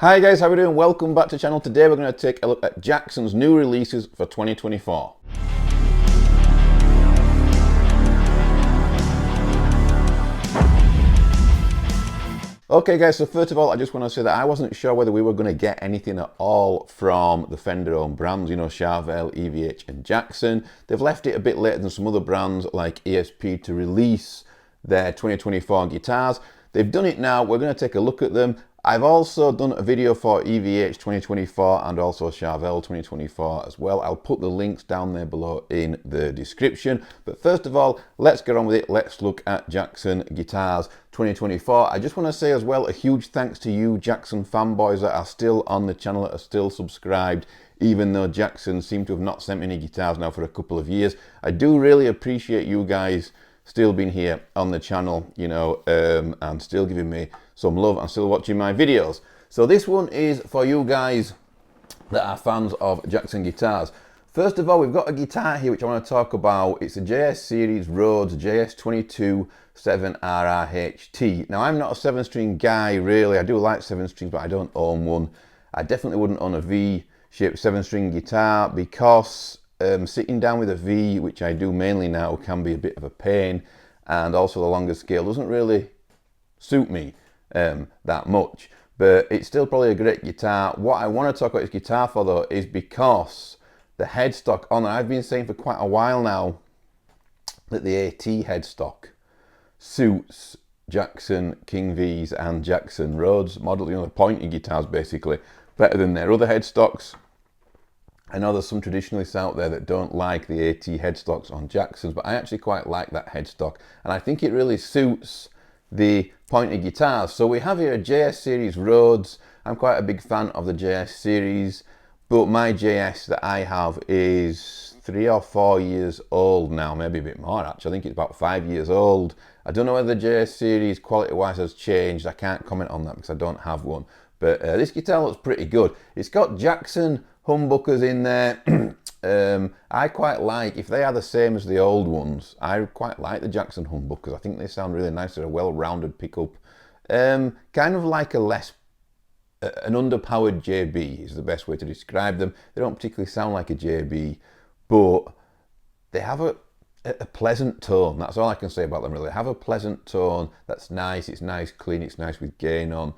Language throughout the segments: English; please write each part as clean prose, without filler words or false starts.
Hi guys, how are we doing? Welcome back to the channel. Today we're going to take a look at Jackson's new releases for 2024. Okay guys, so first of all I just want to say that I wasn't sure whether we were going to get anything at all from the Fender owned brands, you know, Charvel, EVH and Jackson. They've left it a bit later than some other brands like ESP to release their 2024 guitars. They've done it now. We're going to take a look at them. I've also done a video for EVH 2024 and also Charvel 2024 as well. I'll put the links down there below in the description. But first of all, let's get on with it. Let's look at Jackson Guitars 2024. I just want to say as well, a huge thanks to you Jackson fanboys that are still on the channel, that are still subscribed, even though Jackson seem to have not sent me any guitars now for a couple of years. I do really appreciate you guys still being here on the channel, you know, and still giving me some love and still watching my videos. So this one is for you guys that are fans of Jackson guitars. First of all, we've got a guitar here which I want to talk about. It's a JS Series Rhodes JS22 7RRHT. Now I'm not a 7-string guy really. I do like 7 strings, but I don't own one. I definitely wouldn't own a V-shaped 7-string guitar because sitting down with a V, which I do mainly now, can be a bit of a pain, and also the longer scale doesn't really suit me that much. But it's still probably a great guitar. What I want to talk about this guitar for though is because the headstock on it, I've been saying for quite a while now that the AT headstock suits Jackson King V's and Jackson Rhodes model, you know, the pointy guitars basically, better than their other headstocks. I know there's some traditionalists out there that don't like the AT headstocks on Jacksons, but I actually quite like that headstock, and I think it really suits the pointy guitars. So we have here a JS Series Rhodes. I'm quite a big fan of the JS Series, but my JS that I have is 3 or 4 years old now, maybe a bit more actually. I think it's about 5 years old. I don't know whether the JS Series quality-wise has changed. I can't comment on that because I don't have one. But this guitar looks pretty good. It's got Jackson humbuckers in there. I quite like, if they are the same as the old ones, I quite like the Jackson humbuckers. I think they sound really nice. They're a well-rounded pickup. Kind of like an underpowered JB is the best way to describe them. They don't particularly sound like a JB, but they have a pleasant tone. That's all I can say about them really. They have a pleasant tone that's nice. It's nice clean. It's nice with gain on.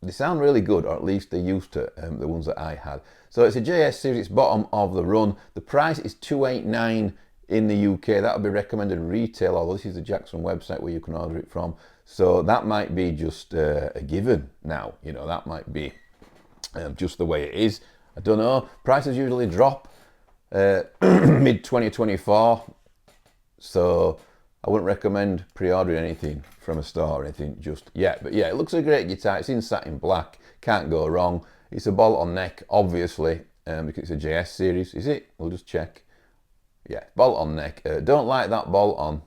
They sound really good, or at least they used to, the ones that I had. So it's a JS Series, it's bottom of the run. The price is $289 in the UK. That would be recommended retail, although this is the Jackson website where you can order it from. So that might be just a given now, you know, that might be just the way it is. I don't know. Prices usually drop mid-2024, so I wouldn't recommend pre-ordering anything from a store or anything just yet. But yeah, it looks a great guitar. It's in satin black. Can't go wrong. It's a bolt-on neck, obviously, because it's a JS Series. Is it? We'll just check. Yeah, bolt-on neck. Don't like that bolt-on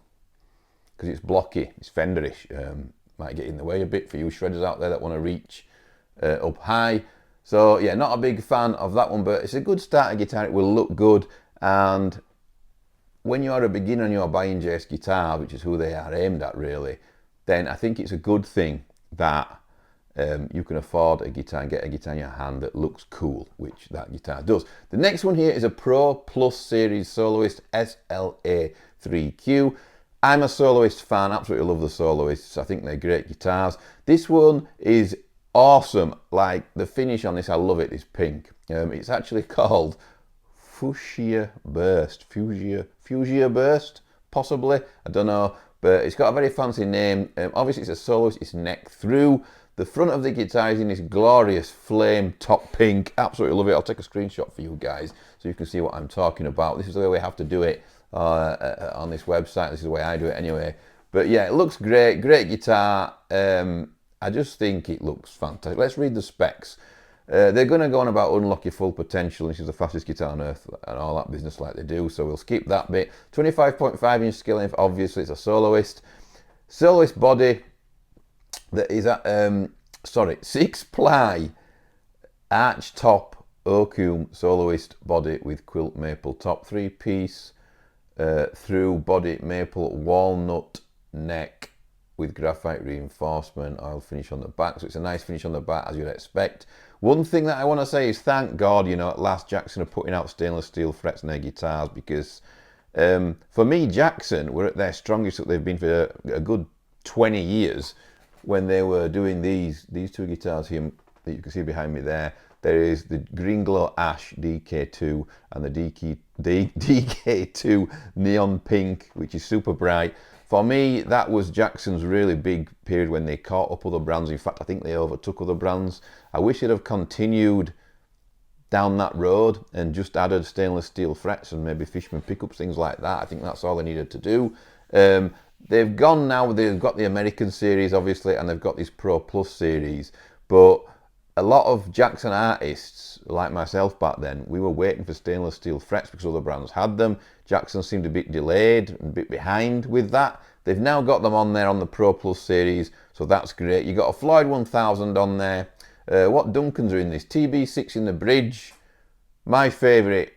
because it's blocky. It's Fenderish. Might get in the way a bit for you shredders out there that want to reach up high. So yeah, not a big fan of that one, but it's a good starter guitar. It will look good, and when you are a beginner and you're buying JS guitars, which is who they are aimed at really, then I think it's a good thing that you can afford a guitar and get a guitar in your hand that looks cool, which that guitar does. The next one here is a Pro Plus Series Soloist SLA3Q. I'm a Soloist fan, absolutely love the Soloists. I think they're great guitars. This one is awesome. Like the finish on this, I love it, this pink. It's actually called Fuchsia Burst, Fuchsia Burst, possibly, I don't know, but it's got a very fancy name. Obviously it's a Soloist, it's neck through. The front of the guitar is in this glorious flame top pink, absolutely love it. I'll take a screenshot for you guys so you can see what I'm talking about. This is the way we have to do it on this website. This is the way I do it anyway. But yeah, it looks great, great guitar. I just think it looks fantastic. Let's read the specs. They're going to go on about unlock your full potential. This is the fastest guitar on earth and all that business like they do, so we'll skip that bit. 25.5-inch skill length, obviously it's a Soloist. Soloist body that is at 6-ply arch top Oakum Soloist body with quilt maple top, 3-piece through body maple walnut neck with graphite reinforcement, oil finish on the back. So it's a nice finish on the back, as you'd expect. One thing that I want to say is thank God, you know, at last Jackson are putting out stainless steel frets in their guitars, because for me, Jackson were at their strongest that they've been for a good 20 years when they were doing these two guitars here that you can see behind me there. There is the Green Glow Ash DK2 and the DK2 Neon Pink, which is super bright. For me, that was Jackson's really big period when they caught up other brands. In fact, I think they overtook other brands. I wish they'd have continued down that road and just added stainless steel frets and maybe Fishman pickups, things like that. I think that's all they needed to do. They've gone now, they've got the American series, obviously, and they've got this Pro Plus series. But a lot of Jackson artists, like myself back then, we were waiting for stainless steel frets because other brands had them. Jackson seemed a bit delayed, a bit behind with that. They've now got them on there on the Pro Plus series, so that's great. You got a Floyd 1000 on there. What Duncans are in this? TB6 in the bridge. My favourite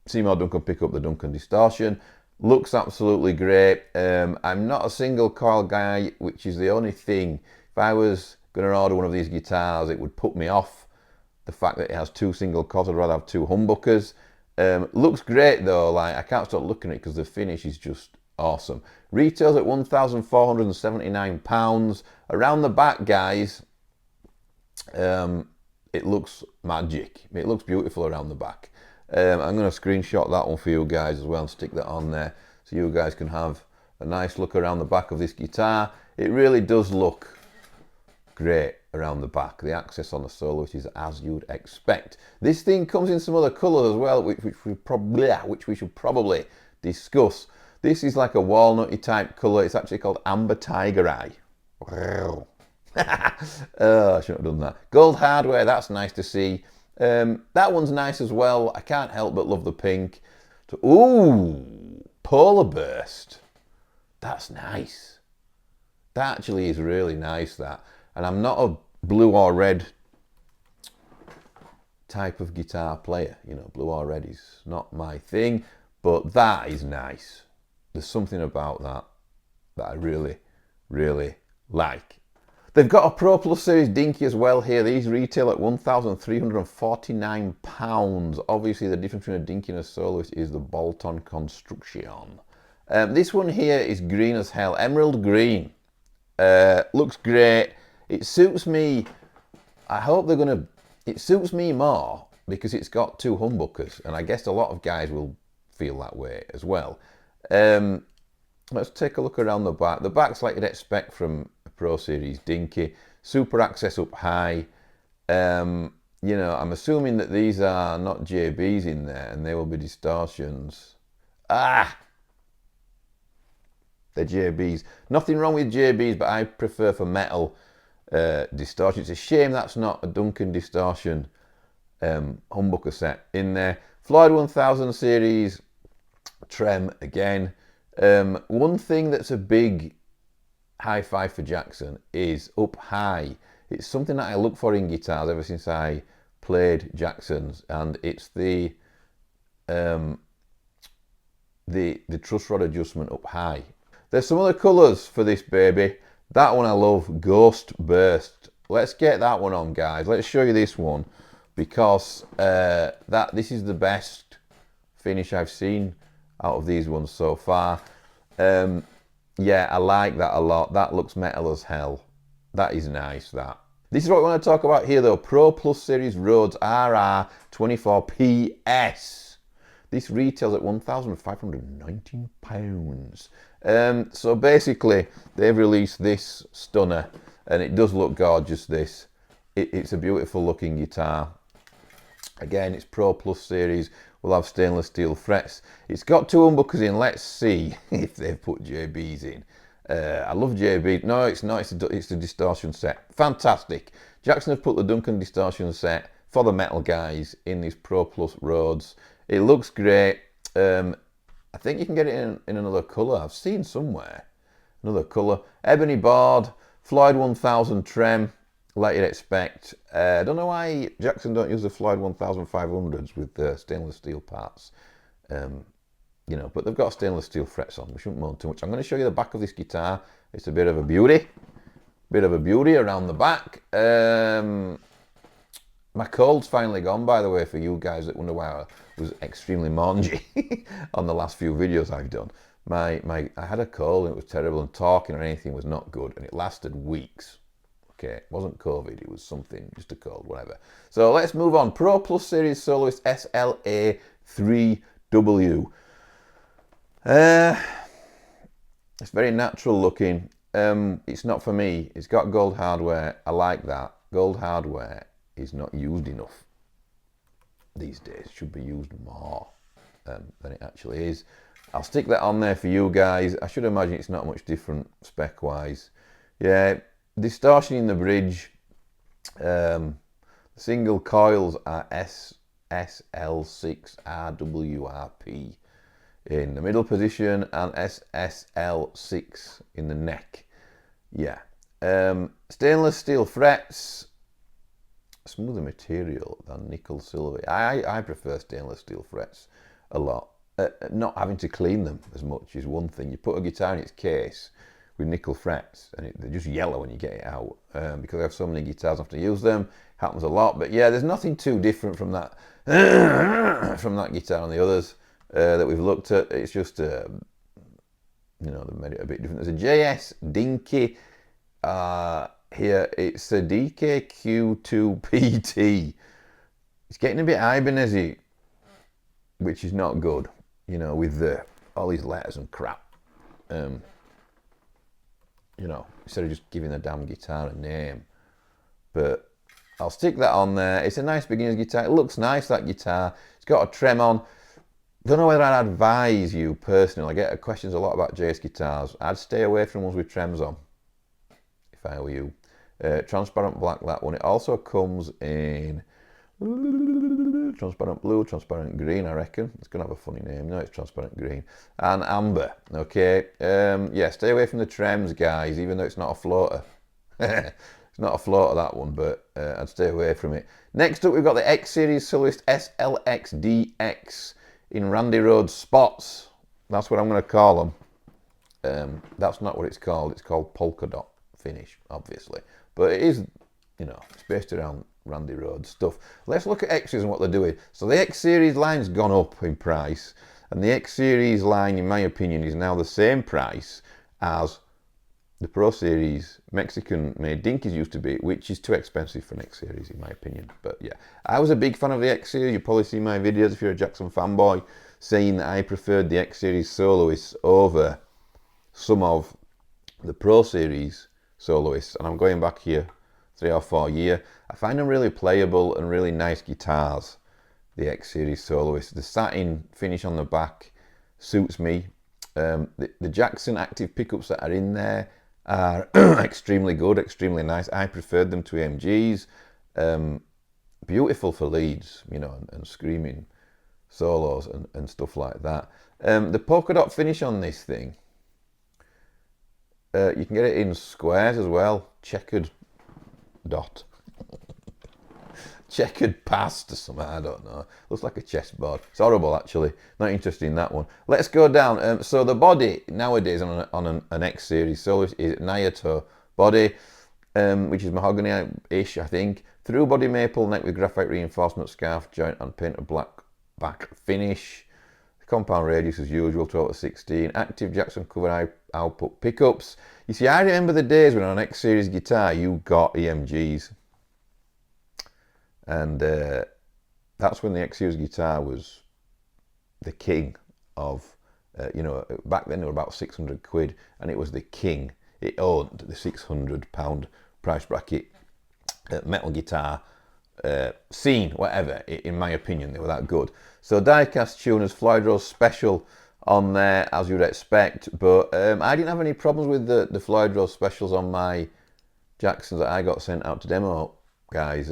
Seymour Duncan pickup, the Duncan Distortion. Looks absolutely great. I'm not a single coil guy, which is the only thing. If I was going to order one of these guitars, it would put me off the fact that it has two single coils. I'd rather have two humbuckers. Looks great though, like I can't stop looking at it because the finish is just awesome. Retails at £1,479. Around the back, guys, it looks magic. It looks beautiful around the back. I'm going to screenshot that one for you guys as well and stick that on there so you guys can have a nice look around the back of this guitar. It really does look great around the back. The access on the soloist is as you'd expect. This thing comes in some other colours as well, which we should probably discuss. This is like a walnutty type colour. It's actually called Amber Tiger Eye. Wow. Oh, I shouldn't have done that. Gold hardware, that's nice to see. That one's nice as well. I can't help but love the pink. Ooh, Polar Burst. That's nice. That actually is really nice, that. And I'm not a blue or red type of guitar player. You know, blue or red is not my thing. But that is nice. There's something about that I really, really like. They've got a Pro Plus Series Dinky as well here. These retail at £1,349. Obviously, the difference between a Dinky and a Soloist is the bolt-on construction. This one here is green as hell. Emerald green. Looks great. It suits me. I hope they're going to... It suits me more because it's got two humbuckers. And I guess a lot of guys will feel that way as well. Let's take a look around the back. The back's like you'd expect from a Pro Series Dinky. Super access up high. You know, I'm assuming that these are not JBs in there and they will be distortions. Ah! They're JBs. Nothing wrong with JBs, but I prefer for metal distortion. It's a shame that's not a Duncan Distortion humbucker set in there. Floyd 1000 series trem again. One thing that's a big high five for Jackson is up high. It's something that I look for in guitars ever since I played Jacksons, and it's the truss rod adjustment up high. There's some other colours for this baby. That one I love, Ghost Burst. Let's get that one on, guys. Let's show you this one because this is the best finish I've seen out of these ones so far. Yeah, I like that a lot. That looks metal as hell. That is nice, that. This is what we want to talk about here though. Pro Plus Series Rhodes RR24PS. This retails at £1,519. So basically, they've released this stunner, and it does look gorgeous, this. It's a beautiful looking guitar. Again, it's Pro Plus Series. We'll have stainless steel frets. It's got two humbuckers in. Let's see if they've put JBs in. I love JB. No, it's not. It's the distortion set. Fantastic. Jackson have put the Duncan distortion set for the metal guys in these Pro Plus Rhodes. It looks great. I think you can get it in another colour. I've seen somewhere. Another colour. Ebony board. Floyd 1000 trem. Like you'd expect. I don't know why Jackson don't use the Floyd 1500s with the stainless steel parts. You know, but they've got stainless steel frets on. We shouldn't moan too much. I'm going to show you the back of this guitar It's a bit of a beauty. Bit of a beauty around the back. My cold's finally gone, by the way, for you guys that wonder why I was extremely mangy on the last few videos I've done. I had a cold and it was terrible, and talking or anything was not good, and it lasted weeks. Okay, it wasn't COVID, it was something, just a cold, whatever. So let's move on. Pro Plus Series Soloist SLA3W. It's very natural looking. It's not for me. It's got gold hardware. I like that. Gold hardware is not used enough these days. It should be used more than it actually is. I'll stick that on there for you guys. I should imagine it's not much different spec-wise. Yeah, distortion in the bridge. Single coils are SSL6RWRP in the middle position and SSL6 in the neck. Yeah. Stainless steel frets. Smoother material than nickel silver. I prefer stainless steel frets a lot. Not having to clean them as much is one thing. You put a guitar in its case with nickel frets and they're just yellow when you get it out, because I have so many guitars I have to use them. Happens a lot, but yeah, there's nothing too different from that from that guitar and the others that we've looked at. It's just you know, they've made it a bit different. There's a JS Dinky here. It's a DKQ2PT. It's getting a bit Ibanez-y, which is not good, you know, with all these letters and crap. You know, instead of just giving the damn guitar a name. But I'll stick that on there. It's a nice beginner's guitar. It looks nice, that guitar. It's got a trem on. Don't know whether I'd advise you personally. I get questions a lot about JS guitars. I'd stay away from ones with trems on, if I were you. Transparent black, that one. It also comes in transparent blue, transparent green, I reckon. It's going to have a funny name. No, it's transparent green. And amber, okay? Yeah, stay away from the trems, guys, even though it's not a floater. It's not a floater, that one, but I'd stay away from it. Next up, we've got the X Series Soloist SLXDX in Randy Rhoads spots. That's what I'm going to call them. That's not what it's called. It's called polka dot finish, obviously. But it is, you know, it's based around Randy Rhoads stuff. Let's look at X's and what they're doing. So the X Series line's gone up in price, and the X Series line, in my opinion, is now the same price as the Pro Series Mexican-made Dinkies used to be, which is too expensive for an X Series, in my opinion. But yeah, I was a big fan of the X Series. You probably see my videos if you're a Jackson fanboy, saying that I preferred the X Series soloists over some of the Pro Series soloists, and I'm going back here 3 or 4 years. I find them really playable and really nice guitars, the X Series soloists. The satin finish on the back suits me. The Jackson active pickups that are in there are extremely good, extremely nice. I preferred them to AMGs. Beautiful for leads, you know, and screaming solos and stuff like that. The polka dot finish on this thing, you can get it in squares as well, checkered dot. Checkered past or something, I don't know. Looks like a chessboard. It's horrible, actually. Not interested in that one. Let's go down. So the body nowadays on an X Series soloist is Nayato body, which is mahogany-ish, I think. Through body maple neck with graphite reinforcement scarf joint and painted black back finish. Compound radius as usual, 12 to 16. Active Jackson cover output pickups. You see, I remember the days when on an X Series guitar you got EMGs. And that's when the X Series guitar was the king of, you know, back then they were about 600 quid, and it was the king. It owned the £600 price bracket metal guitar scene, whatever. In my opinion, they were that good. So die-cast tuners, Floyd Rose Special on there, as you'd expect, but I didn't have any problems with the Floyd Rose Specials on my Jacksons that I got sent out to demo, guys.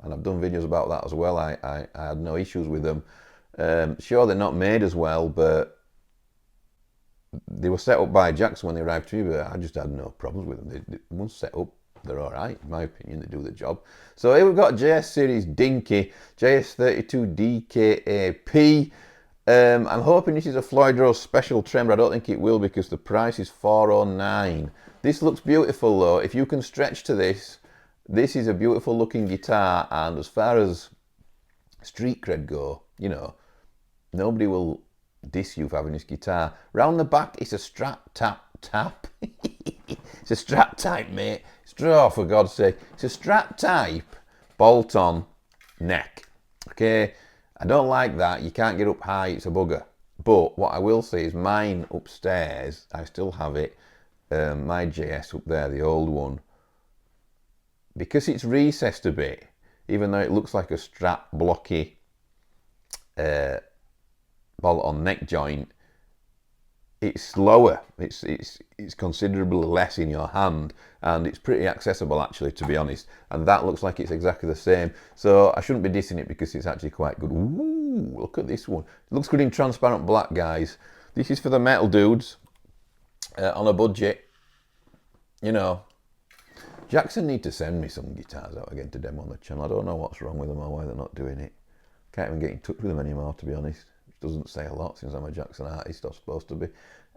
And I've done videos about that as well. I had no issues with them. Sure, they're not made as well, but they were set up by Jackson when they arrived to me, but I just had no problems with them. They once set up, they're all right, in my opinion. They do the job. So here we've got JS Series Dinky, JS32 DKAP. I'm hoping this is a Floyd Rose special trem, but I don't think it will because the price is $409. This looks beautiful though. If you can stretch to this, this is a beautiful looking guitar, and as far as street cred go, you know, nobody will diss you for having this guitar. Round the back, it's a Strat tap. It's a Strat type, mate. Oh, for God's sake. It's a Strat type bolt-on neck. Okay, I don't like that. You can't get up high, it's a bugger. But what I will say is mine upstairs, I still have it, my JS up there, the old one, because it's recessed a bit, even though it looks like a Strat blocky bolt-on neck joint, it's slower. It's considerably less in your hand, and it's pretty accessible actually, to be honest. And that looks like it's exactly the same. So I shouldn't be dissing it because it's actually quite good. Ooh, look at this one. It looks good in transparent black, guys. This is for the metal dudes on a budget. You know, Jackson need to send me some guitars out again to demo on the channel. I don't know what's wrong with them or why they're not doing it. Can't even get in touch with them anymore, to be honest. Doesn't say a lot since I'm a Jackson artist, I'm supposed to be.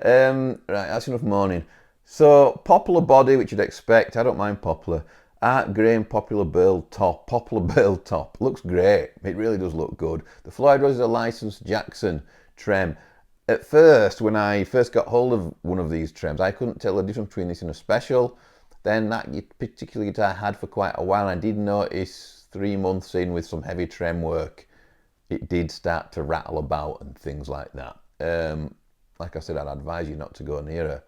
Right, that's enough mourning. So, poplar body, which you'd expect. I don't mind poplar. Art grain poplar burl top. Poplar burl top. Looks great. It really does look good. The Floyd Rose is a licensed Jackson trem. At first, when I first got hold of one of these trems, I couldn't tell the difference between this and a special. Then that particular guitar I had for quite a while. I did notice 3 months in with some heavy trem work, it did start to rattle about and things like that. Like I said, I'd advise you not to go near a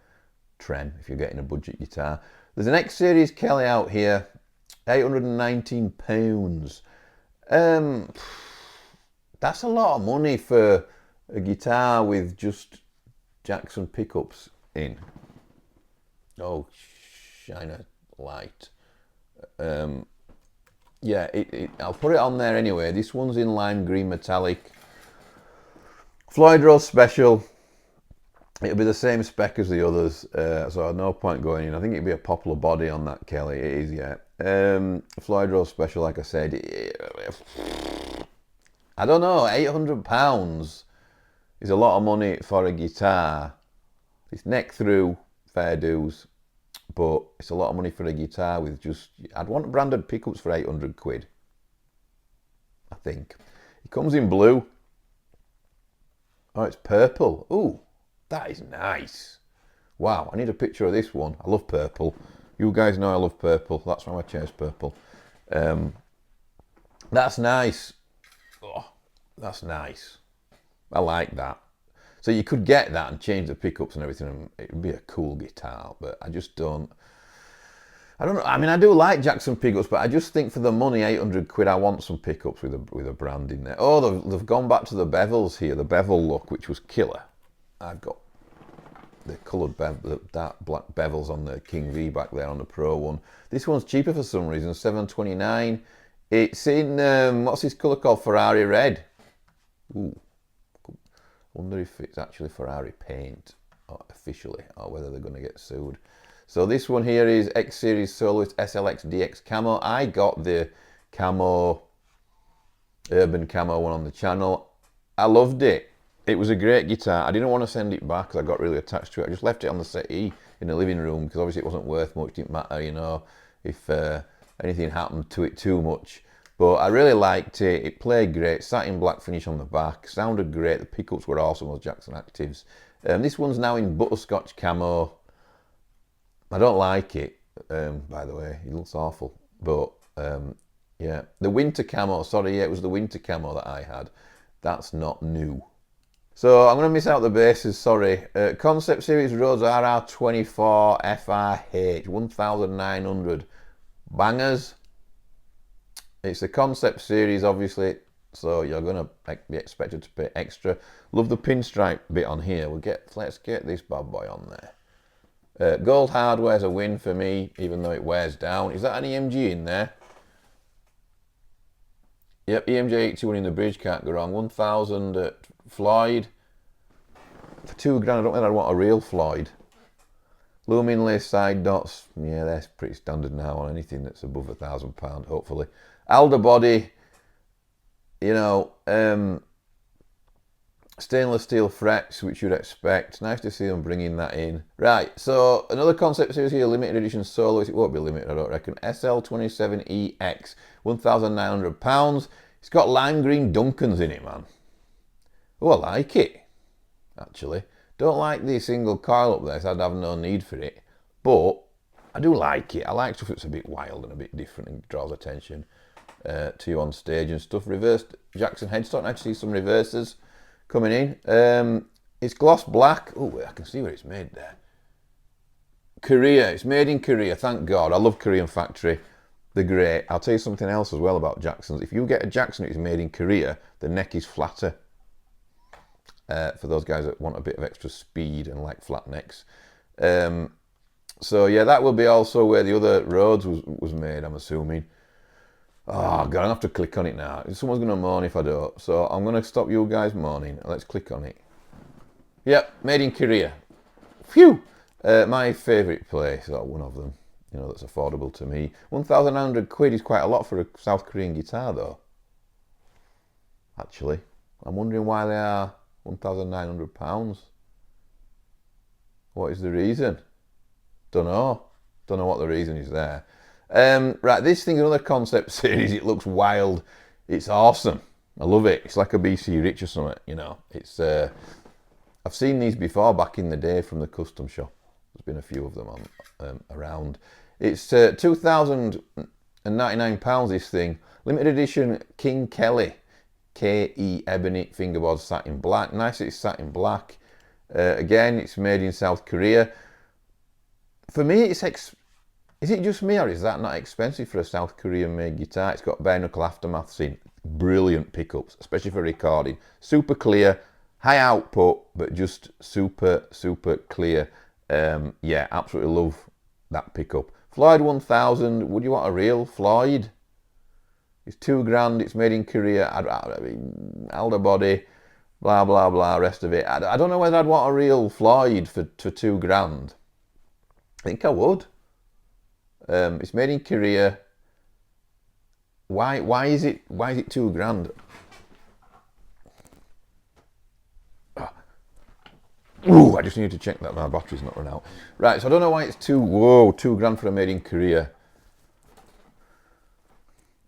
trem if you're getting a budget guitar. There's an X Series Kelly out here, £819. That's a lot of money for a guitar with just Jackson pickups in. Oh, shine a light. Yeah, I'll put it on there anyway. This one's in lime green metallic. Floyd Rose special. It'll be the same spec as the others, so no point going in. I think it'll be a poplar body on that Kelly. It is, yeah. Floyd Rose special, like I said. I don't know, £800 is a lot of money for a guitar. It's neck through, fair dues. But it's a lot of money for a guitar with just... I'd want branded pickups for 800 quid. I think. It comes in blue. Oh, it's purple. Ooh, that is nice. Wow, I need a picture of this one. I love purple. You guys know I love purple. That's why my chair's purple. That's nice. Oh, that's nice. I like that. So you could get that and change the pickups and everything, and it would be a cool guitar, but I just don't... I don't know, I mean, I do like Jackson pickups, but I just think for the money, 800 quid, I want some pickups with a brand in there. Oh, they've gone back to the bevels here, the bevel look, which was killer. I've got the coloured the dark black bevels on the King V back there on the Pro one. This one's cheaper for some reason, $729. It's in, what's this colour called? Ferrari red. Ooh. Wonder if it's actually Ferrari paint officially, or whether they're going to get sued. So this one here is X Series Soloist SLX DX Camo. I got the camo, urban camo one on the channel. I loved it. It was a great guitar. I didn't want to send it back because I got really attached to it. I just left it on the settee in the living room because obviously it wasn't worth much. It didn't matter, you know, if anything happened to it too much. But I really liked it. It played great. Satin black finish on the back. Sounded great. The pickups were awesome, those Jackson Actives. This one's now in butterscotch camo. I don't like it, by the way. It looks awful. But, yeah. The winter camo. Sorry, yeah, it was the winter camo that I had. That's not new. So, I'm going to miss out the bases, sorry. Concept Series Rhodes RR24 FRH. 1,900. Bangers. It's a concept series, obviously, so you're going to be expected to pay extra. Love the pinstripe bit on here. Let's get this bad boy on there. Gold hardware's a win for me, even though it wears down. Is that an EMG in there? Yep, EMJ 81 in the bridge, can't go wrong. 1,000 at Floyd. For £2 grand, I don't think I'd want a real Floyd. Loom inlay side dots, yeah, they're pretty standard now on anything that's above £1,000, hopefully. Alder body, you know, Stainless steel frets, which you'd expect. Nice to see them bringing that in. Right, so another concept series here, limited edition soloist. It won't be limited, I don't reckon. SL27EX, £1,900. It's got lime green Duncans in it, man. Oh, I like it, actually. Don't like the single coil up there, so I'd have no need for it. But I do like it. I like stuff that's a bit wild and a bit different and draws attention to you on stage and stuff. Reversed Jackson headstock. Nice to see some reversers coming in. It's gloss black. Oh, I can see where it's made there. Korea. It's made in Korea, thank God. I love Korean factory. They're great. I'll tell you something else as well about Jacksons. If you get a Jackson that is made in Korea, the neck is flatter. For those guys that want a bit of extra speed and like flat necks. So yeah, that will be also where the other Rhodes was made, I'm assuming. Oh, God, I'll have to click on it now. Someone's going to moan if I don't. So I'm going to stop you guys moaning. Let's click on it. Yep, made in Korea. Phew! My favourite place, or one of them, you know, that's affordable to me. £1,900 is quite a lot for a South Korean guitar, though. Actually. I'm wondering why they are £1,900. What is the reason? Don't know. Don't know what the reason is there. Right, this thing's another concept series. It looks wild. It's awesome. I love it. It's like a BC Rich or something, you know. It's I've seen these before back in the day from the custom shop. There's been a few of them on around. It's £2,099, this thing. Limited edition King Kelly KE Ebony fingerboard satin black. Nice, it's satin black. Again, it's made in South Korea. For me, is it just me, or is that not expensive for a South Korean made guitar? It's got bare knuckle aftermaths in. Brilliant pickups, especially for recording. Super clear, high output, but just super, super clear. Yeah, absolutely love that pickup. Floyd 1000, would you want a real Floyd? It's £2,000, it's made in Korea. Alder body, blah, blah, blah, rest of it. I don't know whether I'd want a real Floyd for £2,000. I think I would. It's made in Korea. Why is it £2,000? Ooh, I just need to check that my battery's not run out. Right, so I don't know why it's £2,000 for a made in Korea.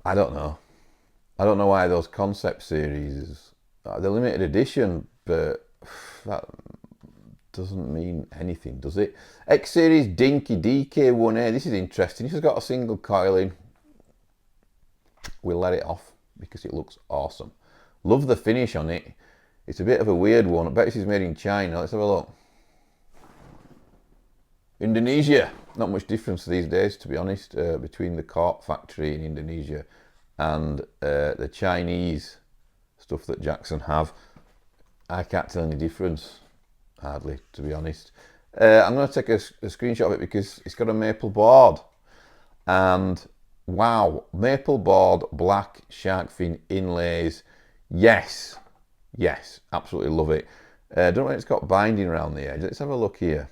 I don't know. I don't know why those concept series, they're limited edition, but that doesn't mean anything, does it? X Series Dinky DK1A. This is interesting. This has got a single coil in. We'll let it off because it looks awesome. Love the finish on it. It's a bit of a weird one. I bet this is made in China. Let's have a look. Indonesia. Not much difference these days, to be honest, between the Cork factory in Indonesia and the Chinese stuff that Jackson have. I can't tell any difference. Hardly, to be honest. I'm going to take a screenshot of it because it's got a maple board. And wow, maple board, black shark fin inlays. Yes, yes, absolutely love it. Don't know if it's got binding around the edge. Let's have a look here.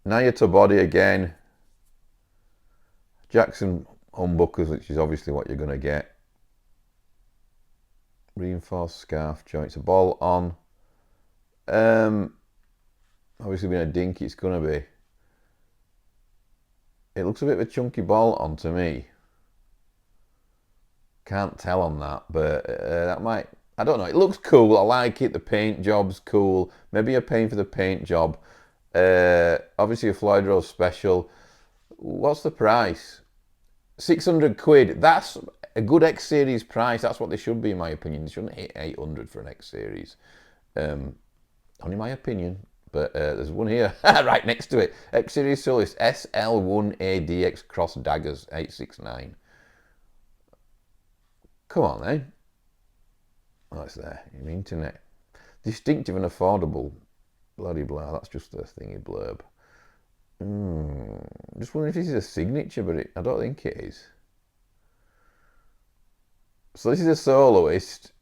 Nayato body again. Jackson humbuckers, which is obviously what you're going to get. Reinforced scarf joints, a ball on. Obviously being a dinky, it's going to be. It looks a bit of a chunky ball on to me. Can't tell on that, but that might, I don't know. It looks cool. I like it. The paint job's cool. Maybe you're paying for the paint job. Obviously a Floyd Rose special. What's the price? £600. That's a good X Series price. That's what they should be, in my opinion. They shouldn't hit 800 for an X Series. Only my opinion. But there's one here, right next to it. X Series Soloist SL1ADX Cross Daggers 869. Come on then. Oh, it's there. In the internet. Distinctive and affordable. Bloody blah. That's just the thingy blurb. Just wondering if this is a signature, but I don't think it is. So this is a soloist.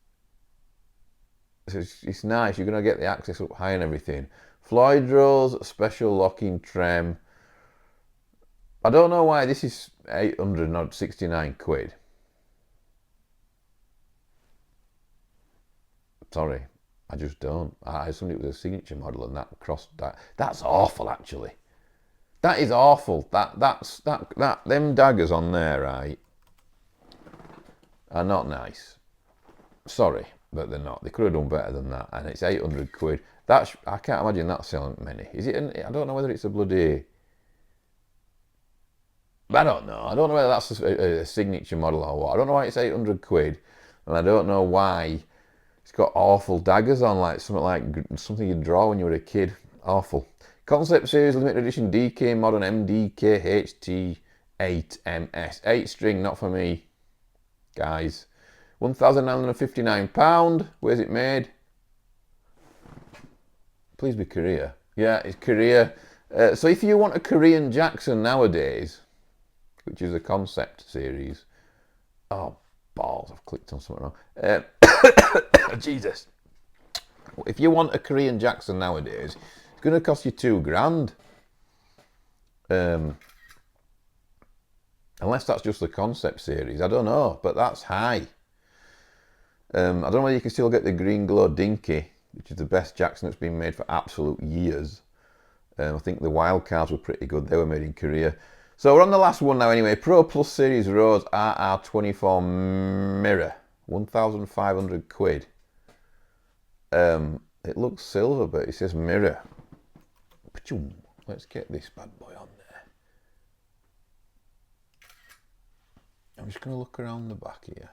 So it's nice. You're going to get the access up high and everything. Floyd Rose special locking trem. I don't know why this is 869 quid. Sorry, I just don't. I assumed it was a signature model, and that crossed that. That's awful, actually. That is awful. Them daggers on there, right, are not nice. Sorry, but they're not. They could have done better than that, and it's 800 quid. I can't imagine that selling many. Is it? I don't know whether it's a bloody. I don't know. I don't know whether that's a signature model or what. I don't know why it's 800 quid, and I don't know why it's got awful daggers on, like something you'd draw when you were a kid. Awful. Concept Series Limited Edition DK Modern MDK HT8MS. 8 string, not for me, guys. £1,959. Where's it made? Please be Korea. Yeah, it's Korea. So if you want a Korean Jackson nowadays, which is a concept series. Oh, balls, I've clicked on something wrong. Jesus. If you want a Korean Jackson nowadays, it's going to cost you £2,000. Unless that's just the concept series. I don't know, but that's high. I don't know whether you can still get the Green Glow Dinky, which is the best Jackson that's been made for absolute years. I think the wild cards were pretty good. They were made in Korea. So we're on the last one now anyway. Pro Plus Series Rose RR24 mirror. 1,500 quid. It looks silver, but it says mirror. Let's get this bad boy on there. I'm just going to look around the back here.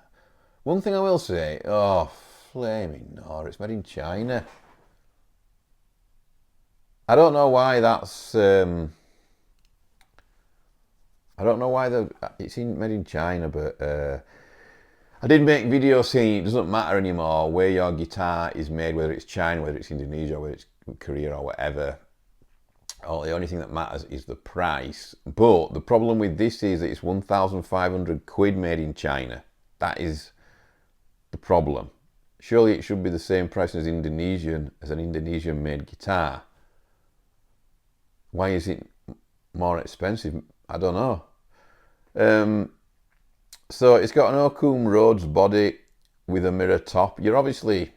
One thing I will say, oh, flaming no, it's made in China. I don't know why that's... I don't know why it's made in China, but I did make videos saying it doesn't matter anymore where your guitar is made, whether it's China, whether it's Indonesia, whether it's Korea or whatever. The only thing that matters is the price. But the problem with this is that it's 1,500 quid made in China. That is the problem. Surely it should be the same price as an Indonesian made guitar. Why is it more expensive? I don't know. So it's got an Hotone Rhodes body with a mirror top. You're obviously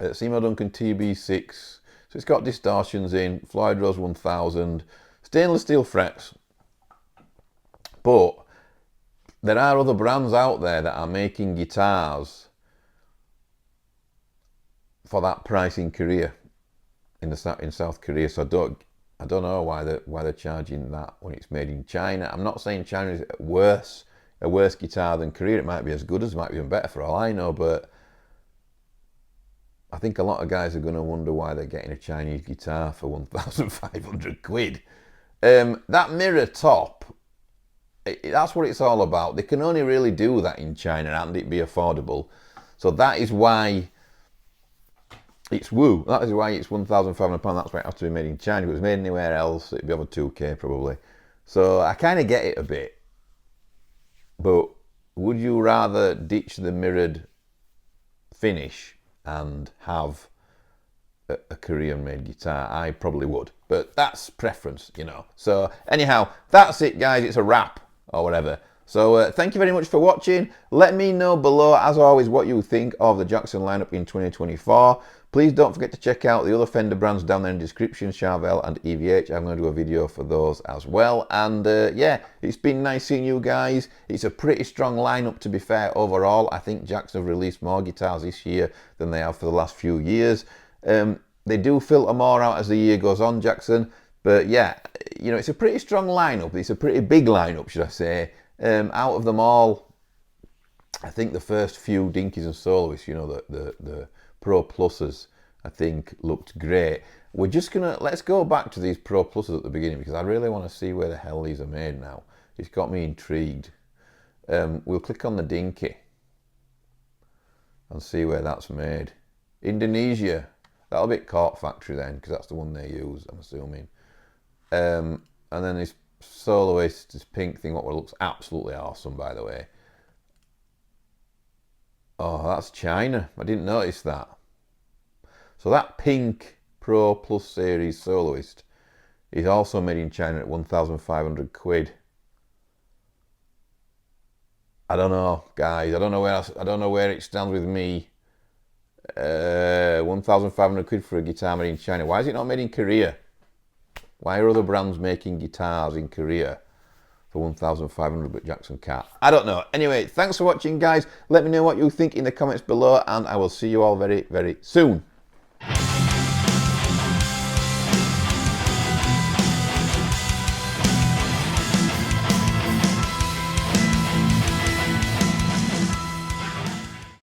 at Seymour Duncan TB6. So it's got distortions in, Floyd Rose 1000, stainless steel frets. But there are other brands out there that are making guitars for that price in Korea, in South Korea. So I don't know why they're charging that when it's made in China. I'm not saying China is a worse guitar than Korea. It might be as good as, it might be even better for all I know, but I think a lot of guys are going to wonder why they're getting a Chinese guitar for 1,500 quid. That mirror top, that's what it's all about. They can only really do that in China and it be affordable. So that is why it's woo. That is why it's £1,500. That's why it has to be made in China. If it was made anywhere else, it'd be over 2K probably. So I kind of get it a bit. But would you rather ditch the mirrored finish and have a Korean-made guitar? I probably would, but that's preference, you know. So anyhow, that's it, guys. It's a wrap or whatever. So thank you very much for watching. Let me know below, as always, what you think of the Jackson lineup in 2024. Please don't forget to check out the other Fender brands down there in the description, Charvel and EVH. I'm going to do a video for those as well. And yeah, it's been nice seeing you guys. It's a pretty strong lineup, to be fair, overall. I think Jackson have released more guitars this year than they have for the last few years. They do filter more out as the year goes on, Jackson. But yeah, you know, it's a pretty strong lineup. It's a pretty big lineup, should I say. Out of them all, I think the first few Dinkies and Soloists, you know, the Pro Pluses, I think looked great. We're just let's go back to these Pro Pluses at the beginning, because I really want to see where the hell these are made now. It's got me intrigued. We'll click on the Dinky and see where that's made. Indonesia. That'll be Cork Factory then, because that's the one they use, I'm assuming. And then this Soloist, this pink thing, what looks absolutely awesome, by the way. Oh, that's China. I didn't notice that. So that pink Pro Plus Series Soloist is also made in China at 1,500 quid. I don't know, guys. I don't know where it stands with me. 1,500 quid for a guitar made in China. Why is it not made in Korea? Why are other brands making guitars in Korea for 1,500 but Jackson can't? I don't know. Anyway, thanks for watching, guys. Let me know what you think in the comments below, and I will see you all very, very soon.